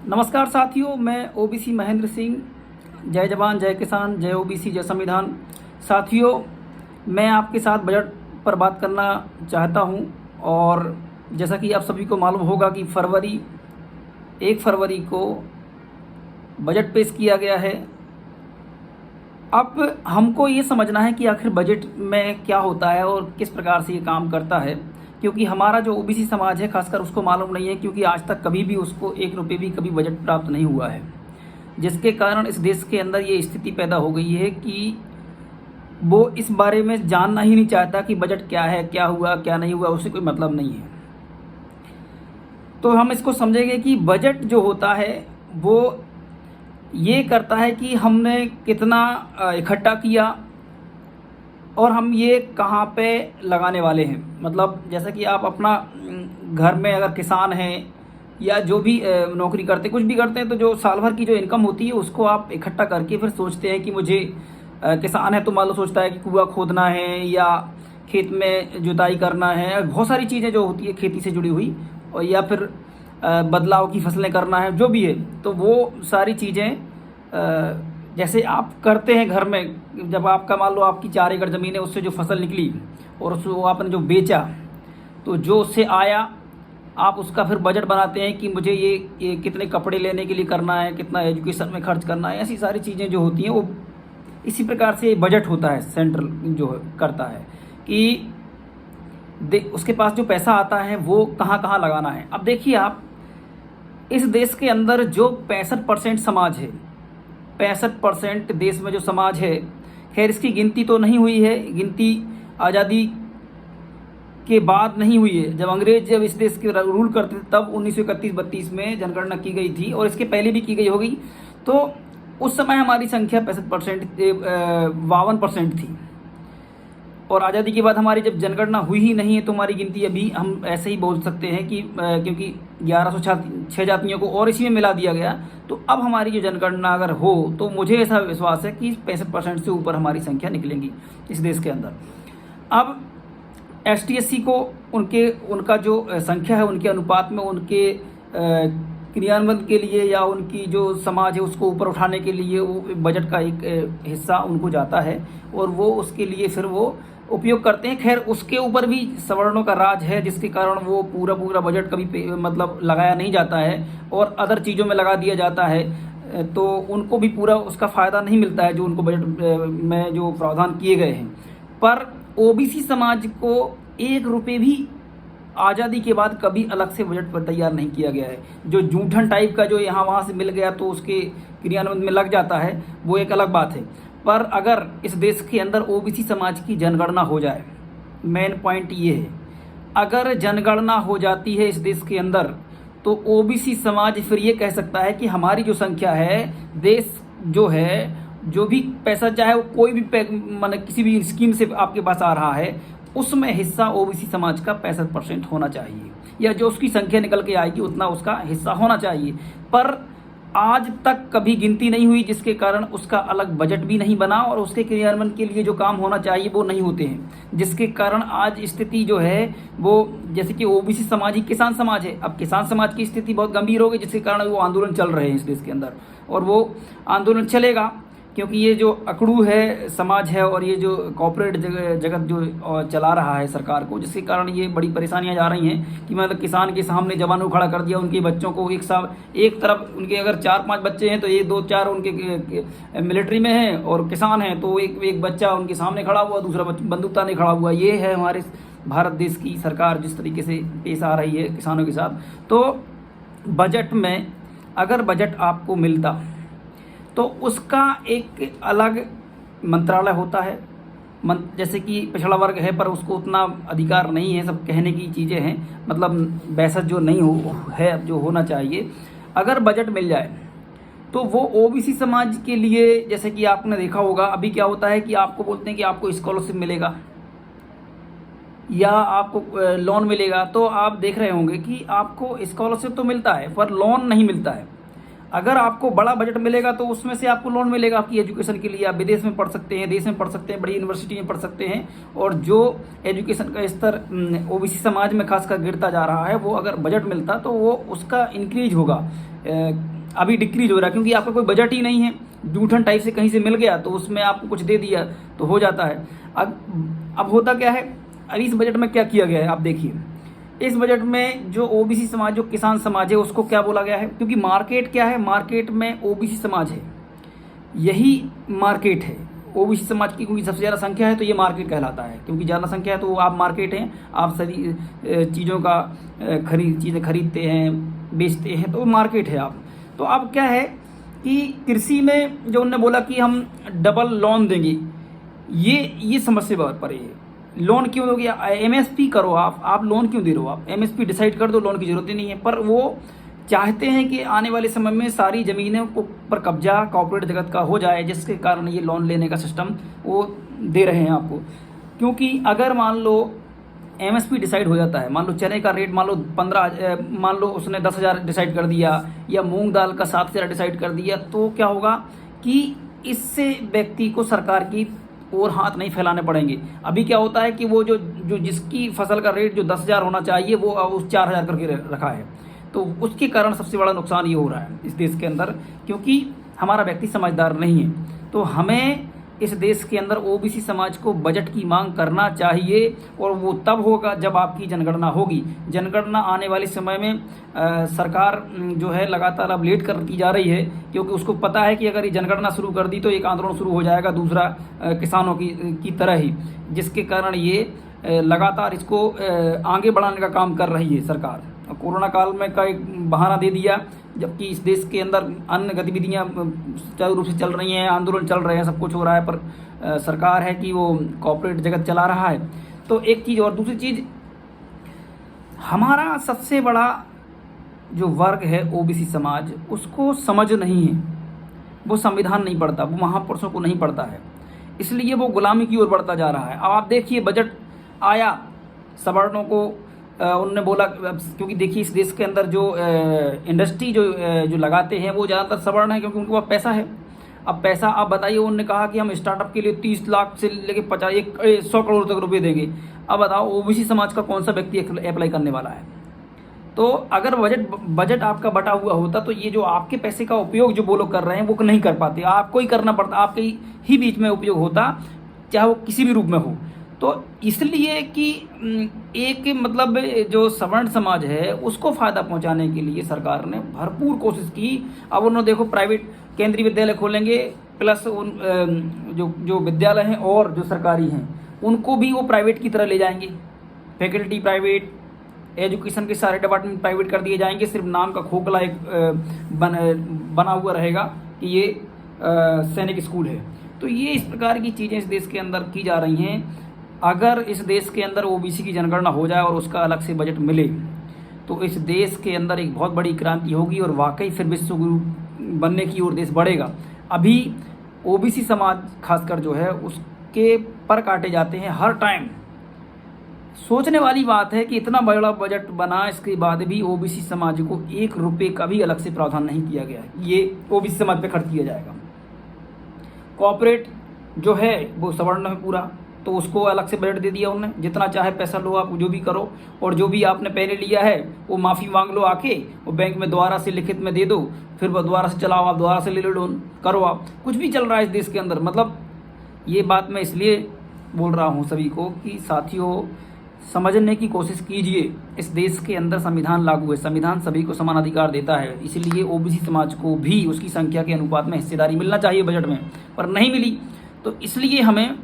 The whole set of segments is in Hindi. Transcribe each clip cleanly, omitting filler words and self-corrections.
नमस्कार साथियों, मैं ओबीसी महेंद्र सिंह। जय जवान जय किसान, जय ओबीसी जय संविधान। साथियों, मैं आपके साथ बजट पर बात करना चाहता हूं। और जैसा कि आप सभी को मालूम होगा कि 1 फरवरी को बजट पेश किया गया है। अब हमको ये समझना है कि आखिर बजट में क्या होता है और किस प्रकार से ये काम करता है, क्योंकि हमारा जो ओबीसी समाज है खासकर उसको मालूम नहीं है, क्योंकि आज तक कभी भी उसको 1 रुपये भी कभी बजट प्राप्त नहीं हुआ है। जिसके कारण इस देश के अंदर ये स्थिति पैदा हो गई है कि वो इस बारे में जानना ही नहीं चाहता कि बजट क्या है, क्या हुआ क्या नहीं हुआ, उससे कोई मतलब नहीं है। तो हम इसको समझेंगे कि बजट जो होता है वो ये करता है कि हमने कितना इकट्ठा किया और हम ये कहाँ पे लगाने वाले हैं। मतलब जैसा कि आप अपना घर में अगर किसान हैं या जो भी नौकरी करते कुछ भी करते हैं, तो जो साल भर की जो इनकम होती है उसको आप इकट्ठा करके फिर सोचते हैं कि मुझे किसान है तो मान लो सोचता है कि कुआं खोदना है या खेत में जुताई करना है, बहुत सारी चीज़ें जो होती है खेती से जुड़ी हुई, और या फिर बदलाव की फसलें करना है, जो भी है। तो वो सारी चीज़ें जैसे आप करते हैं घर में, जब आपका मान लो आपकी 4 एकड़ ज़मीन है, उससे जो फसल निकली और उसको आपने जो बेचा, तो जो उससे आया आप उसका फिर बजट बनाते हैं कि मुझे ये कितने कपड़े लेने के लिए करना है, कितना एजुकेशन में खर्च करना है। ऐसी सारी चीज़ें जो होती हैं वो इसी प्रकार से बजट होता है, सेंट्रल जो करता है कि उसके पास जो पैसा आता है वो कहाँ कहाँ लगाना है। अब देखिए आप, इस देश के अंदर जो 65% समाज है, 65% देश में जो समाज है, खैर इसकी गिनती तो नहीं हुई है, गिनती आज़ादी के बाद नहीं हुई है। जब अंग्रेज जब इस देश के रूल करते थे तब 1931-32 में जनगणना की गई थी, और इसके पहले भी की गई होगी। तो उस समय हमारी संख्या 65% 52% थी, और आज़ादी के बाद हमारी जब जनगणना हुई ही नहीं है तो हमारी गिनती अभी हम ऐसे ही बोल सकते हैं कि क्योंकि 1106 जातियों को और इसी में मिला दिया गया, तो अब हमारी जो जनगणना अगर हो तो मुझे ऐसा विश्वास है कि 65% से ऊपर हमारी संख्या निकलेंगी इस देश के अंदर। अब ST-SC को उनका जो संख्या है उनके अनुपात में उनके क्रियान्वयन के लिए या उनकी जो समाज है उसको ऊपर उठाने के लिए वो बजट का एक हिस्सा उनको जाता है, और वो उसके लिए फिर वो उपयोग करते हैं। खैर उसके ऊपर भी सवर्णों का राज है, जिसके कारण वो पूरा बजट कभी मतलब लगाया नहीं जाता है और अदर चीज़ों में लगा दिया जाता है, तो उनको भी पूरा उसका फ़ायदा नहीं मिलता है जो उनको बजट में जो प्रावधान किए गए हैं। पर ओबीसी समाज को 1 रुपये भी आज़ादी के बाद कभी अलग से बजट पर तैयार नहीं किया गया है। जो जूठन टाइप का जो यहाँ वहाँ से मिल गया तो उसके क्रियान्वयन में लग जाता है, वो एक अलग बात है। पर अगर इस देश के अंदर ओबीसी समाज की जनगणना हो जाए, मेन पॉइंट ये है, अगर जनगणना हो जाती है इस देश के अंदर तो ओबीसी समाज फिर ये कह सकता है कि हमारी जो संख्या है, देश जो है, जो भी पैसा चाहे वो कोई भी माने किसी भी स्कीम से आपके पास आ रहा है, उसमें हिस्सा ओबीसी समाज का 65% होना चाहिए, या जो उसकी संख्या निकल के आएगी उतना उसका हिस्सा होना चाहिए। पर आज तक कभी गिनती नहीं हुई, जिसके कारण उसका अलग बजट भी नहीं बना और उसके क्रियान्वयन के लिए जो काम होना चाहिए वो नहीं होते हैं, जिसके कारण आज स्थिति जो है वो, जैसे कि ओबीसी समाज ही किसान समाज है, अब किसान समाज की स्थिति बहुत गंभीर हो गई, जिसके कारण वो आंदोलन चल रहे हैं इस देश के अंदर, और वो आंदोलन चलेगा क्योंकि ये जो अकड़ू है समाज है और ये जो कॉर्पोरेट जगत जो चला रहा है सरकार को, जिसके कारण ये बड़ी परेशानियां जा रही हैं कि मतलब किसान के सामने जवानों खड़ा कर दिया, उनके बच्चों को एक तरफ उनके अगर 4-5 बच्चे हैं तो ये 2-4 उनके मिलिट्री में हैं, और किसान हैं तो एक बच्चा उनके सामने खड़ा हुआ, दूसरा बंदूक ताने खड़ा हुआ। ये है हमारे भारत देश की सरकार जिस तरीके से पेश आ रही है किसानों के साथ। तो बजट में अगर बजट आपको मिलता तो उसका एक अलग मंत्रालय होता है, जैसे कि पिछड़ा वर्ग है पर उसको उतना अधिकार नहीं है, सब कहने की चीज़ें हैं, मतलब बहसत जो नहीं है जो होना चाहिए। अगर बजट मिल जाए तो वो ओबीसी समाज के लिए, जैसे कि आपने देखा होगा अभी क्या होता है कि आपको बोलते हैं कि आपको स्कॉलरशिप मिलेगा या आपको लोन मिलेगा, तो आप देख रहे होंगे कि आपको स्कॉलरशिप तो मिलता है पर लोन नहीं मिलता है। अगर आपको बड़ा बजट मिलेगा तो उसमें से आपको लोन मिलेगा आपकी एजुकेशन के लिए। आप विदेश में पढ़ सकते हैं, देश में पढ़ सकते हैं, बड़ी यूनिवर्सिटी में पढ़ सकते हैं। और जो एजुकेशन का स्तर ओबीसी समाज में खासकर गिरता जा रहा है, वो अगर बजट मिलता तो वो उसका इंक्रीज होगा। अभी डिक्रीज हो रहा है क्योंकि आपका कोई बजट ही नहीं है। जूठन टाइप से कहीं से मिल गया तो उसमें आपको कुछ दे दिया तो हो जाता है। अब होता क्या है, अभी इस बजट में क्या किया गया है आप देखिए। इस बजट में जो ओबीसी समाज, जो किसान समाज है, उसको क्या बोला गया है, क्योंकि मार्केट क्या है, मार्केट में ओबीसी समाज है, यही मार्केट है ओबीसी समाज की। क्योंकि सबसे ज़्यादा संख्या है तो ये मार्केट कहलाता है, क्योंकि ज़्यादा संख्या है तो आप मार्केट हैं। आप सभी चीज़ों का चीज़ें खरीदते हैं, बेचते हैं, तो मार्केट है आप। तो अब क्या है कि कृषि में जो उन्होंने बोला कि हम डबल लोन देंगे, ये समस्या पर है। लोन क्यों दोगे, एमएसपी करो आप लोन क्यों दे रहे हो, आप एमएसपी डिसाइड कर दो, लोन की जरूरत ही नहीं है। पर वो चाहते हैं कि आने वाले समय में सारी ज़मीनों को पर कब्जा कॉर्पोरेट जगत का हो जाए, जिसके कारण ये लोन लेने का सिस्टम वो दे रहे हैं आपको। क्योंकि अगर मान लो एमएसपी डिसाइड हो जाता है, मान लो चने का रेट मान लो 15, मान लो उसने 10,000 डिसाइड कर दिया, या मूंग दाल का 7,000 डिसाइड कर दिया, तो क्या होगा कि इससे व्यक्ति को सरकार की और हाथ नहीं फैलाने पड़ेंगे। अभी क्या होता है कि वो जो जिसकी फसल का रेट जो 10,000 होना चाहिए वो उस 4,000 करके रखा है। तो उसके कारण सबसे बड़ा नुकसान ये हो रहा है इस देश के अंदर, क्योंकि हमारा व्यक्ति समझदार नहीं है। तो हमें इस देश के अंदर ओबीसी समाज को बजट की मांग करना चाहिए, और वो तब होगा जब आपकी जनगणना होगी। जनगणना आने वाले समय में सरकार जो है लगातार अब लेट करती जा रही है, क्योंकि उसको पता है कि अगर ये जनगणना शुरू कर दी तो एक आंदोलन शुरू हो जाएगा दूसरा किसानों की तरह ही, जिसके कारण ये लगातार इसको आगे बढ़ाने का काम कर रही है सरकार। कोरोना काल में का एक बहाना दे दिया, जबकि इस देश के अंदर अन्य गतिविधियां सुचारू रूप से चल रही हैं, आंदोलन चल रहे हैं, सब कुछ हो रहा है, पर सरकार है कि वो कॉर्पोरेट जगत चला रहा है। तो एक चीज़, और दूसरी चीज़, हमारा सबसे बड़ा जो वर्ग है ओबीसी समाज, उसको समझ नहीं है, वो संविधान नहीं पढ़ता, वो महापुरुषों को नहीं पढ़ता है, इसलिए वो गुलामी की ओर बढ़ता जा रहा है। अब आप देखिए, बजट आया, सवर्णों को उन्होंने बोला, क्योंकि देखिए इस देश के अंदर जो इंडस्ट्री जो लगाते हैं वो ज़्यादातर सवर्ण है, क्योंकि उनके पास पैसा है। अब पैसा आप बताइए, उन्होंने कहा कि हम स्टार्टअप के लिए 30 लाख से लेके 100 करोड़ तक रुपए देंगे। अब बताओ ओबीसी समाज का कौन सा व्यक्ति अप्लाई करने वाला है। तो अगर बजट आपका बटा हुआ होता तो ये जो आपके पैसे का उपयोग जो वो लोग कर रहे हैं वो नहीं कर पाते, आपको ही करना पड़ता, आपके ही बीच में उपयोग होता, चाहे वो किसी भी रूप में हो। तो इसलिए कि एक मतलब जो सवर्ण समाज है उसको फ़ायदा पहुंचाने के लिए सरकार ने भरपूर कोशिश की। अब उन्होंने देखो प्राइवेट केंद्रीय विद्यालय खोलेंगे, प्लस उन जो विद्यालय हैं और जो सरकारी हैं उनको भी वो प्राइवेट की तरह ले जाएंगे। फैकल्टी प्राइवेट, एजुकेशन के सारे डिपार्टमेंट प्राइवेट कर दिए जाएंगे। सिर्फ नाम का खोखला एक बना हुआ रहेगा कि ये सैनिक स्कूल है। तो ये इस प्रकार की चीज़ें इस देश के अंदर की जा रही हैं। अगर इस देश के अंदर ओबीसी की जनगणना हो जाए और उसका अलग से बजट मिले तो इस देश के अंदर एक बहुत बड़ी क्रांति होगी, और वाकई फिर विश्व गुरु बनने की ओर देश बढ़ेगा। अभी ओबीसी समाज खासकर जो है उसके पर काटे जाते हैं हर टाइम। सोचने वाली बात है कि इतना बड़ा बजट बना, इसके बाद भी ओबीसी समाज को 1 रुपये का भी अलग से प्रावधान नहीं किया गया है। ये ओबीसी समाज पे खर्च किया जाएगा। कॉर्पोरेट जो है वो सवर्ण में पूरा, तो उसको अलग से बजट दे दिया उन्होंने, जितना चाहे पैसा लो आप, जो भी करो, और जो भी आपने पहले लिया है वो माफ़ी मांग लो आके, वो बैंक में दोबारा से लिखित में दे दो, फिर दोबारा से चलाओ, आप दोबारा से ले लो लोन, करो आप। कुछ भी चल रहा है इस देश के अंदर। मतलब ये बात मैं इसलिए बोल रहा हूँ सभी को कि साथियों, समझने की कोशिश कीजिए। इस देश के अंदर संविधान लागू है, संविधान सभी को समान अधिकार देता है, इसीलिए ओबीसी समाज को भी उसकी संख्या के अनुपात में हिस्सेदारी मिलना चाहिए बजट में, पर नहीं मिली। तो इसलिए हमें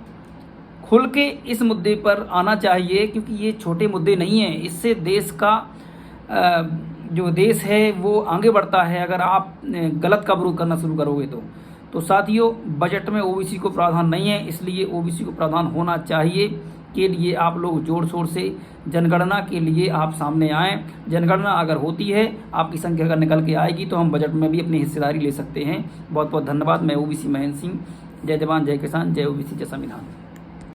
खुल के इस मुद्दे पर आना चाहिए, क्योंकि ये छोटे मुद्दे नहीं हैं। इससे देश का जो देश है वो आगे बढ़ता है, अगर आप गलत का विरोध करना शुरू करोगे तो साथियों, बजट में ओबीसी को प्रावधान नहीं है, इसलिए ओबीसी को प्रावधान होना चाहिए के लिए आप लोग जोर शोर से जनगणना के लिए आप सामने आएँ। जनगणना अगर होती है, आपकी संख्या अगर निकल के आएगी तो हम बजट में भी अपनी हिस्सेदारी ले सकते हैं। बहुत बहुत धन्यवाद। मैं ओबीसी महेंद्र सिंह। जय जवान, जय किसान, जय ओबीसी, जय संविधान।